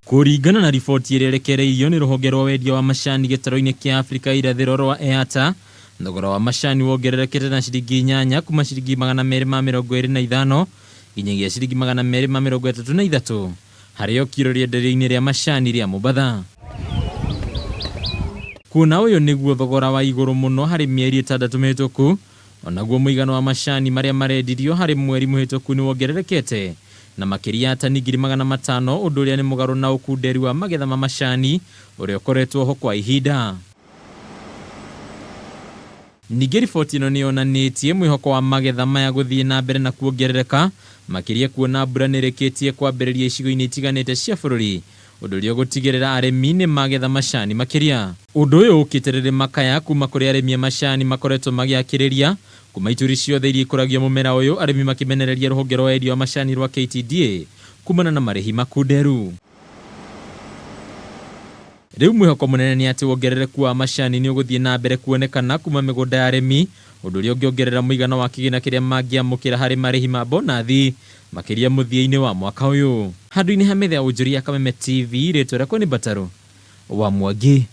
Kũringana na riboti ĩrĩa ĩrekereirio nĩ rũhonge rwa wendia wa macani gĩtarũ-inĩ kĩa Afrika irathĩro rwa EATA, thogora wa macani wongererekete na ciringi 8 kuma ciringi 225 nginyagia ciringi 233 harĩ o kiro rĩenderio-inĩ rĩa macani rĩa Mombasa. Kuona ũyũ nĩguo thogora wa igũrũ mũno harĩ mĩeri 6 mĩhĩtũku, onaguo mũigano wa macani marĩa marendirio harĩ mweri mũhĩtũku nĩ wongererekete na makĩria tani 500, ũndũ ũrĩa nĩ mũgarũ na ũkunderi wa magetha ma macani ũrĩa ũkoretwo ho kwa ihinda. Ningĩ riboti ĩno nĩ yonanĩtie mwĩhoko wa magetha maya gũthiĩ na mbere na kuongerereka, makĩria kuona mbura nĩrĩkĩtie kwambĩrĩria icigo-inĩ itiganĩte cia bũrũri, ũndũ ũrĩa gũtigĩrĩra arĩmi nĩ magetha macani makĩria. Ũndũ ũyũ ũkĩte rĩrĩ makaya kuma kũrĩ arĩmi a macani makoretwo magĩakĩrĩria kuma ituri ciothe iria ikũragia mũmera ũyũ, arĩmi makimenereria rũhonge rwa wendia wa macani rwa KTDA kumana na marĩhi makunderu. Rĩu mwĩhoko mũnene nĩ atĩ wongerereku wa macani nĩ ũgũthiĩ na mbere kuonekana kuma mĩgũnda ya arĩmi, ũndũ ũrĩa ũngĩongerera mũigana wa kĩgĩna kĩrĩa mangĩamũkĩra harĩ marĩhi ma bonathi makĩria mũthia-inĩ wa mwaka ũyũ. Handũ-inĩ ha metha ya ũnjũria ya Kameme TV, rĩtwa rĩakwa nĩ Mbataro wa Mwangi.